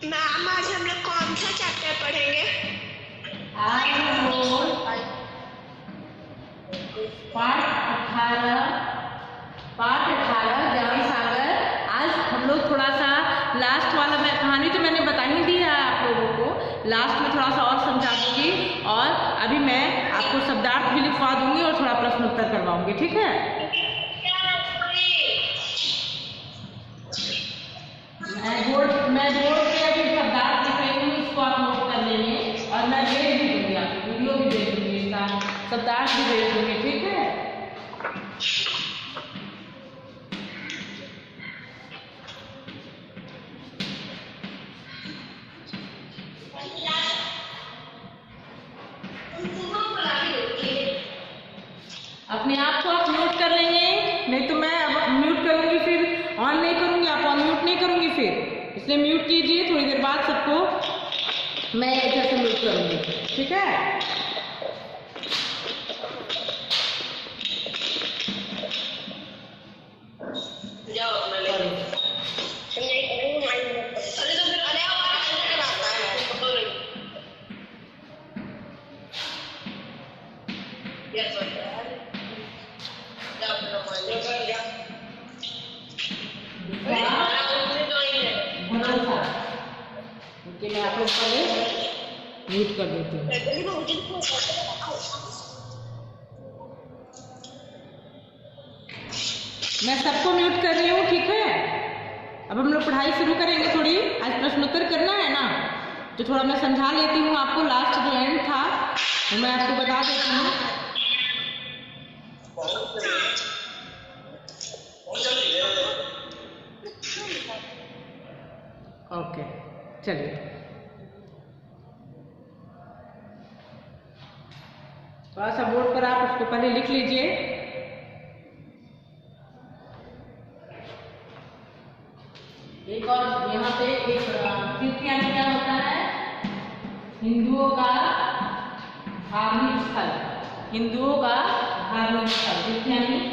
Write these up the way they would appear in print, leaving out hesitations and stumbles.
Ma'am आज हम लोग कौन सा चैप्टर पढ़ेंगे? आज हम लोग पाठ 18 ज्ञान सागर। आज हम लोग थोड़ा सा लास्ट वाला, मैं कहानी तो मैंने बता ही दी है आप लोगों को, लास्ट में थोड़ा सा और समझा दूंगी और अभी मैं आपको शब्दार्थ भी लिखवा दूंगी और थोड़ा प्रश्न उत्तर करवाऊंगी, ठीक है? मैं बोर्ड पे अभी शब्दार्थ लिख रही हूँ, इसको आप नोट कर लेंगे और मैं भेज भी दूंगी, आपको वीडियो भी भेज दूंगी, इसका शब्दार्थ भी भेज दूंगी, ठीक है? अपने आप को आप म्यूट कर लेंगे, नहीं तो मैं अब म्यूट करूंगी, फिर ऑन नहीं करूंगी, आप ऑन म्यूट नहीं करूंगी फिर, इसलिए म्यूट कीजिए। थोड़ी देर बाद सबको मैं इधर से म्यूट करूंगी, ठीक है? मैं आप लोग पहले म्यूट कर देती हूँ। मैं सबको म्यूट कर रही हूँ, ठीक है? अब हम लोग पढ़ाई शुरू करेंगे। थोड़ी आज प्रश्नोत्तर करना है ना, तो थोड़ा मैं समझा लेती हूँ आपको। लास्ट जो एंड था वो मैं आपको बता देती हूँ। ओके, चलिए थोड़ा सा बोर्ड पर आप उसको पहले लिख लीजिए। एक और यहाँ पे एक तीर्थ यानी क्या होता है? हिंदुओं का धार्मिक स्थल, हिंदुओं का धार्मिक स्थल तीर्थ यानी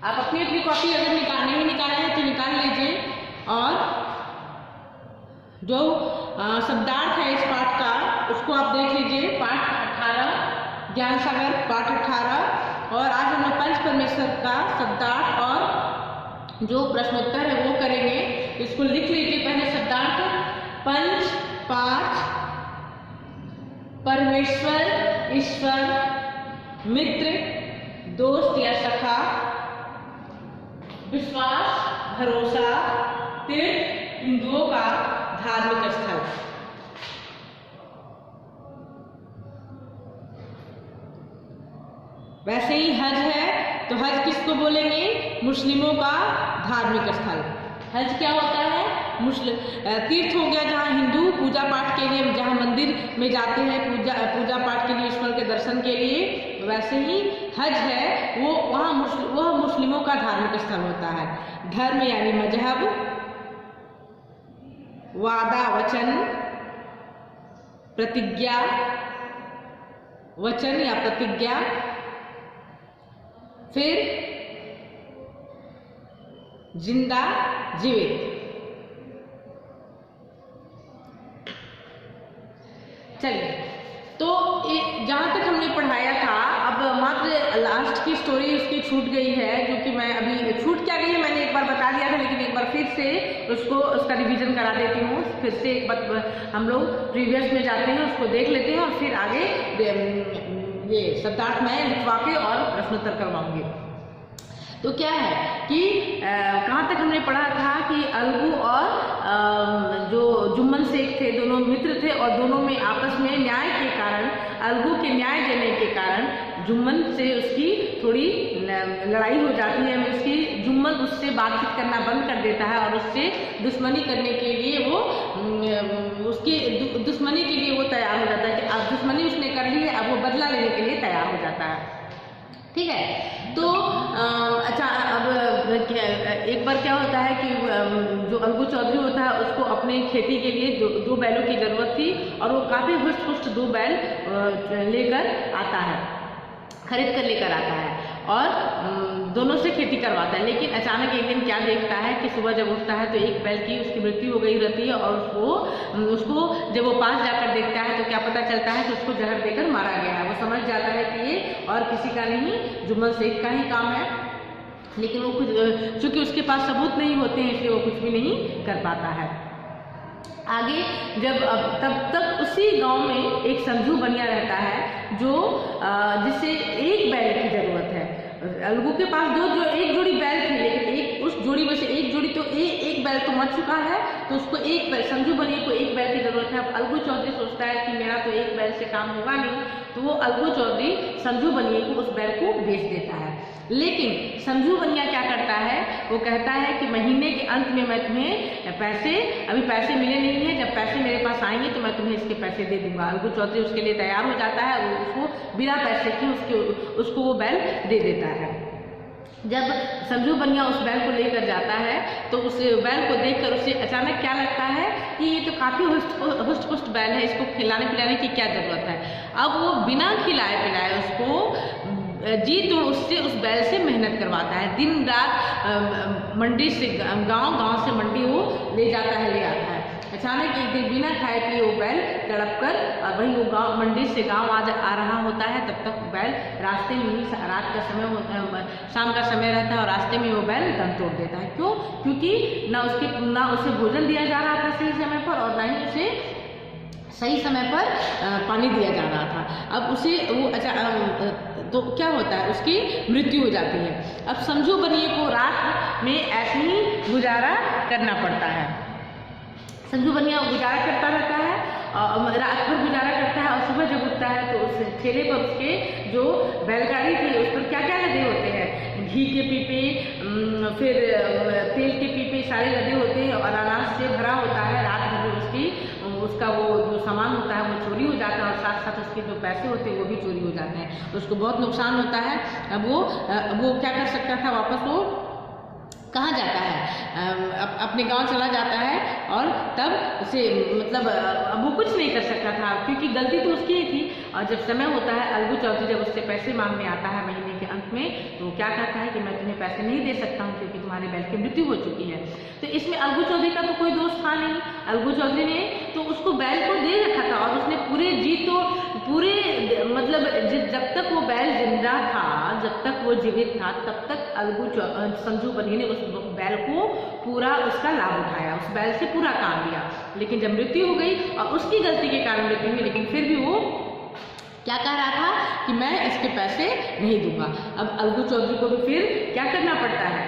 आप अपनी अपनी कॉपी अगर नहीं निकाले हैं तो निकाल लीजिए। और जो शब्दार्थ है इस पाठ का उसको आप देख लीजिए। पाठ 18 ज्ञान सागर पाठ 18। और आज हम लोग पंच परमेश्वर का शब्दार्थ और जो प्रश्नोत्तर है वो करेंगे। इसको लिख लीजिए पहले शब्दार्थ। पंच पांच, परमेश्वर ईश्वर, मित्र दोस्त या सखा, विश्वास भरोसा, तीर्थ हिंदुओं का धार्मिक स्थल। वैसे ही हज है तो हज किसको बोलेंगे? मुस्लिमों का धार्मिक स्थल। हज क्या होता है? तीर्थ हो गया जहाँ हिंदू पूजा पाठ के लिए, जहाँ मंदिर में जाते हैं पूजा पाठ के लिए, ईश्वर के दर्शन के लिए। वैसे ही हज है वो वहाँ वह मुस्लिमों का धार्मिक स्थल होता है। धर्म यानी मजहब, वादा वचन, प्रतिज्ञा, वचन या प्रतिज्ञा, फिर जिंदा जीवित। चलिए, तो जहाँ तक हमने पढ़ाया था, अब मात्र लास्ट की स्टोरी उसकी छूट गई है, जो कि मैं अभी छूट क्या गई है मैंने एक बार बता दिया था, लेकिन एक बार फिर से उसका रिवीजन करा देती हूँ। फिर से एक बार हम लोग प्रीवियस में जाते हैं, उसको देख लेते हैं और फिर आगे ये शब्दार्थ मैं लिखवा के और प्रश्नोत्तर करवाऊंगी। तो क्या है कि कहाँ तक हमने पढ़ा था कि अलगू और जो जुम्मन शेख थे, दोनों मित्र थे और दोनों में आपस में न्याय के कारण, अलगू के न्याय देने के कारण जुम्मन से उसकी थोड़ी लड़ाई हो जाती है। जुम्मन उससे बातचीत करना बंद कर देता है और उससे दुश्मनी करने के लिए वो उसकी दुश्मनी के लिए वो तैयार हो जाता है कि अब वो बदला लेने के लिए तैयार हो जाता है। ठीक है, तो अच्छा, अब एक बार क्या होता है कि जो अलगू चौधरी होता है उसको अपने खेती के लिए दो बैलों की ज़रूरत थी और वो काफ़ी हुष्ट पुष्ट 2 बैल लेकर आता है, खरीद कर लेकर आता है और दोनों से खेती करवाता है। लेकिन अचानक एक दिन क्या देखता है कि सुबह जब उठता है तो एक बैल की उसकी मृत्यु हो गई रहती है और उसको जब वो पास जाकर देखता है तो क्या पता चलता है कि उसको जहर देकर मारा गया है। वो समझ जाता है कि ये और किसी का नहीं, जुम्मन शेख का ही काम है, लेकिन वो कुछ, चूँकि उसके पास सबूत नहीं होते हैं इसलिए वो कुछ भी नहीं कर पाता है। आगे जब तब तक उसी गांव में एक संजू बनिया रहता है जो जिसे एक बैल की जरूरत है। अलगू के पास एक जोड़ी बैल थी, लेकिन उस जोड़ी में से एक जोड़ी तो एक बैल तो मर चुका है, तो उसको एक बैल, संजू बनिए को एक बैल की जरूरत है। अब अलगू चौधरी सोचता है कि मेरा तो एक बैल से काम होगा नहीं, तो वो अलगू चौधरी संजू बनिए को उस बैल को बेच देता है। लेकिन संजू बनिया क्या करता है, वो कहता है कि महीने के अंत में मैं तुम्हें अभी पैसे मिले नहीं है, जब पैसे मेरे पास आएंगे तो मैं तुम्हें इसके पैसे दे दूंगा। अलगू चौधरी उसके लिए तैयार हो जाता है, वो उसको बिना पैसे के उसको वो बैल दे देता है। जब संजू बनिया उस बैल को लेकर जाता है तो उस बैल को देखकर उसे अचानक क्या लगता है कि ये तो काफ़ी हुष्ट पुष्ट बैल है, इसको खिलाने पिलाने की क्या ज़रूरत है। अब वो बिना खिलाए पिलाए उसको जी तो उससे उस बैल से मेहनत करवाता है। दिन रात मंडी से गांव से मंडी वो ले जाता है, ले आता है। अचानक एक दिन बिना खाए पिए वो बैल तड़प कर और वही वो मंडी से गांव आ रहा होता है, तब तक बैल रास्ते में ही, रात का समय होता, शाम का समय रहता है और रास्ते में वो बैल दम तोड़ देता है। क्यों? क्योंकि ना उसे भोजन दिया जा रहा था सही समय पर और ना ही उसे सही समय पर पानी दिया जा रहा था। अब उसे वो तो क्या होता है, उसकी मृत्यु हो जाती है। अब संजू बनिए को रात में ऐसे ही गुजारा करना पड़ता है। संजू बनिया गुजारा करता रहता है और रात भर गुजारा करता है और सुबह जब उठता है तो उस ठेले पर उसके जो बैलगाड़ी थी उस पर क्या क्या लदे होते हैं, घी के पीपे, फिर तेल के पीपे सारे लदे होते हैं और अनाज से भरा होता है। रात भर उसका वो जो सामान होता है वो चोरी हो जाता है और साथ साथ उसके जो पैसे होते हैं वो भी चोरी हो जाते हैं, तो उसको बहुत नुकसान होता है। अब वो क्या कर सकता था, वापस वो कहाँ जाता है, अपने गांव चला जाता है और तब उसे मतलब अब वो कुछ नहीं कर सकता था क्योंकि गलती तो उसकी ही थी। और जब समय होता है, अलगू चौधरी जब उससे पैसे मांगने आता है महीने के अंत में, तो क्या कहता है कि मैं तुम्हें पैसे नहीं दे सकता हूँ क्योंकि तुम्हारे बैल की मृत्यु हो चुकी है। तो इसमें अलगू चौधरी का तो कोई दोष था नहीं। अलगू चौधरी ने तो उसको बैल को दे रखा था और उसने पूरे मतलब जब तक वो बैल जिंदा था, जब तक वो जीवित था, तब तक संजू बनिए ने उस बैल को पूरा उसका लाभ उठाया, उस बैल से पूरा काम लिया। लेकिन जब मृत्यु हो गई और उसकी गलती के कारण मृत्यु हुई, लेकिन फिर भी वो क्या कह रहा था कि मैं इसके पैसे नहीं दूंगा। अब अलगू चौधरी को भी फिर क्या करना पड़ता है,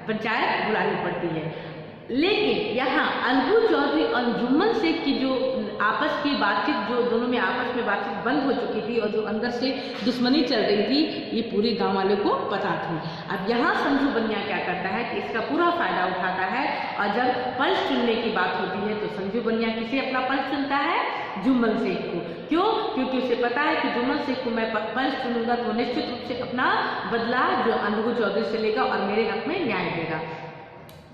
पंचायत बुलानी पड़ती है। लेकिन यहाँ अलगू चौधरी और जुम्मन शेख की जो आपस की बातचीत, जो दोनों में आपस में बातचीत बंद हो चुकी थी और जो अंदर से दुश्मनी चल रही थी, ये पूरे गांव वाले को पता थी। अब यहाँ संजू बनिया क्या करता है कि इसका पूरा फायदा उठाता है और जब पंच चुनने की बात होती है तो संजू बनिया किसे अपना पंच चुनता है, जुम्मन शेख को। क्यों? क्योंकि उसे पता है कि जुम्मन शेख को मैं पंच चुनूंगा तो निश्चित रूप से अपना बदला जो अलगू चौधरी से लेगा और मेरे हक में न्याय देगा।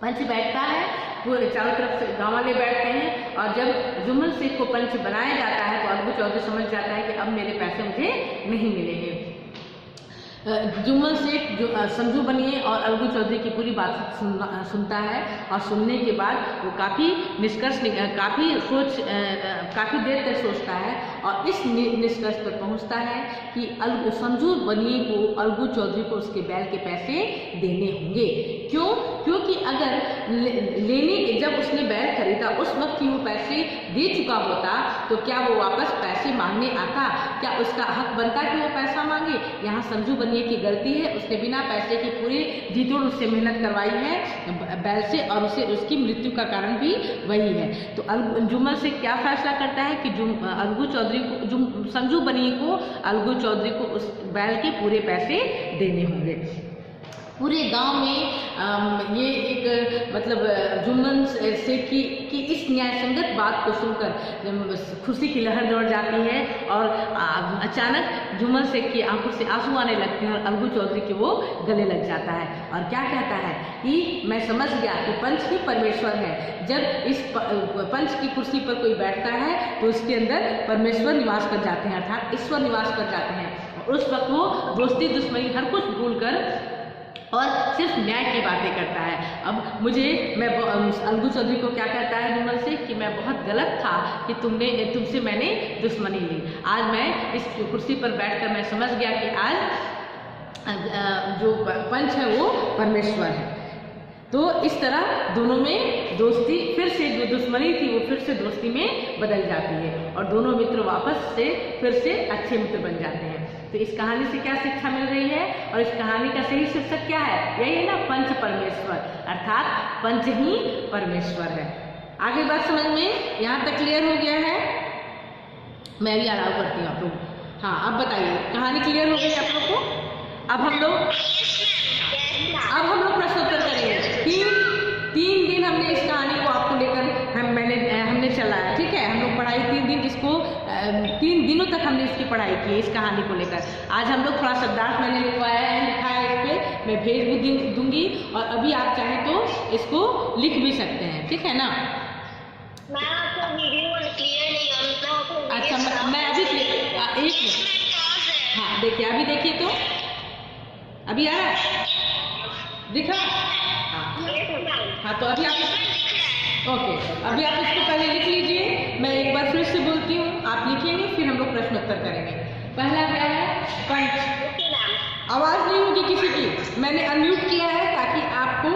पंच बैठता है, पूरे चारों तरफ से गांव वाले बैठते हैं और जब जुम्मन शेख को पंच बनाया जाता है तो अलगू चौधरी समझ जाता है कि अब मेरे पैसे मुझे नहीं मिलेंगे। जुम्मन शेख जो संजू बनिए और अलगू चौधरी की पूरी बात सुनता है और सुनने के बाद वो काफ़ी देर तक सोचता है और इस निष्कर्ष पर पहुंचता है कि संजू बनिए को अलगू चौधरी को उसके बैल के पैसे देने होंगे। क्यों? क्योंकि अगर जब उसने बैल खरीदा उस वक्त ही वो पैसे दे चुका होता तो क्या वो वापस पैसे मांगने आता? क्या उसका हक बनता कि वो पैसा मांगे? यहाँ संजू बनिए की गलती है, उसने बिना पैसे की पूरी जीतोड़ उससे मेहनत करवाई है बैल से और उसे उसकी मृत्यु का कारण भी वही है। तो जुम्मन से क्या फैसला करता है कि अलगू चौधरी को, संजू बनिए को अलगू चौधरी को उस बैल के पूरे पैसे देने होंगे। पूरे गांव में ये एक मतलब जुम्मन से कि इस न्यायसंगत बात को सुनकर खुशी की लहर दौड़ जाती है और अचानक जुम्मन शेख की आंखों से आंसू आने लगते हैं और अलगू चौधरी के वो गले लग जाता है और क्या कहता है कि मैं समझ गया कि पंच ही परमेश्वर है। जब इस पंच की कुर्सी पर कोई बैठता है तो उसके अंदर परमेश्वर निवास कर जाते हैं, अर्थात ईश्वर निवास कर जाते हैं। और उस वक्त वो दोस्ती दुश्मनी हर कुछ भूलकर और सिर्फ न्याय की बातें करता है। अब मैं अलगू चौधरी को क्या कहता है जुम्मन से कि मैं बहुत गलत था कि तुमसे मैंने दुश्मनी ली। आज मैं इस कुर्सी पर बैठकर मैं समझ गया कि आज जो पंच है वो परमेश्वर है। तो इस तरह दोनों में दोस्ती फिर से, जो दुश्मनी थी वो फिर से दोस्ती में बदल जाती है और दोनों मित्र वापस से फिर से अच्छे मित्र बन जाते हैं। तो इस कहानी से क्या शिक्षा मिल रही है और इस कहानी का सही शीर्षक क्या है? यही है ना, पंच परमेश्वर, अर्थात पंच ही परमेश्वर है। आगे बात समझ में यहाँ तक क्लियर हो गया है? मैं भी अलाउ करती हूँ आप लोग। हाँ, अब बताइए, कहानी क्लियर हो गई आप लोग को? अब हम लोग प्रश्नोत्तर करेंगे। तीन दिन हमने इस कहानी को आपको लेकर हमने चलाया, ठीक है। हम लोग पढ़ाई 3 दिन, इसको 3 दिनों तक हमने इसकी पढ़ाई की इस कहानी को लेकर। आज हम लोग थोड़ा शब्दार्थ मैंने लिखा है इस पे, मैं भेज भी दूंगी और अभी आप चाहें तो इसको लिख भी सकते हैं, ठीक है ना। अच्छा, मैं अभी हाँ देखिए, अभी देखिए तो अभी आ रहा है, दिख रहा है? हाँ, तो अभी आप ओके, अभी आप इसको पहले लिख लीजिए। मैं एक बार फिर से बोलती हूँ, आप लिखेंगे, फिर हम लोग प्रश्नोत्तर करेंगे। पहला क्या है? पंच। आवाज नहीं होगी किसी की, मैंने अनम्यूट किया है ताकि आपको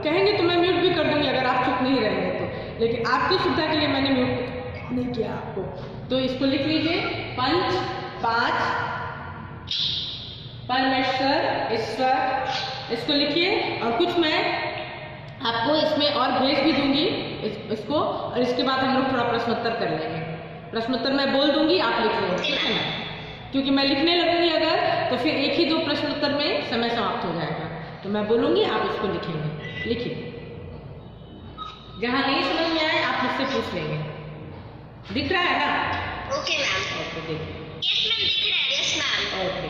कहेंगे तो मैं म्यूट भी कर दूंगी अगर आप चुप नहीं रहेंगे तो, लेकिन आपकी सुविधा के लिए मैंने म्यूट नहीं किया आपको। तो इसको लिख लीजिए, पंच, 5 परमेश्वर, ईश्वर, इसको लिखिए। और कुछ मैं आपको इसमें और भेज भी दूंगी इसको, और इसके बाद हम लोग थोड़ा प्रश्नोत्तर कर लेंगे। प्रश्नोत्तर मैं बोल दूंगी, आप लिख लेंगे, ठीक है ना, क्योंकि मैं लिखने लगूंगी अगर तो फिर एक ही 2 प्रश्नोत्तर में समय समाप्त हो जाएगा। तो मैं बोलूंगी, आप इसको लिखेंगे। लिखिए, जहां नहीं समझ में आए आप मुझसे पूछ लेंगे। दिख रहा है ना? Okay ma'am. ओके, देखिए। यस मैम, दिख रहा है। Yes ma'am. ओके,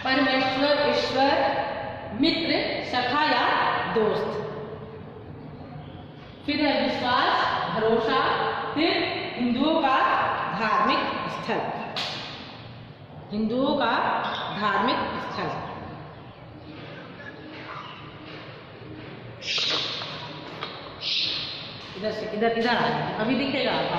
परमेश्वर, ईश्वर, मित्र, सखा या दोस्त। फिर है विश्वास, भरोसा, फिर हिंदुओं का धार्मिक स्थल। हिंदुओं का धार्मिक स्थल। इधर से इधर आ, अभी दिखेगा आपको।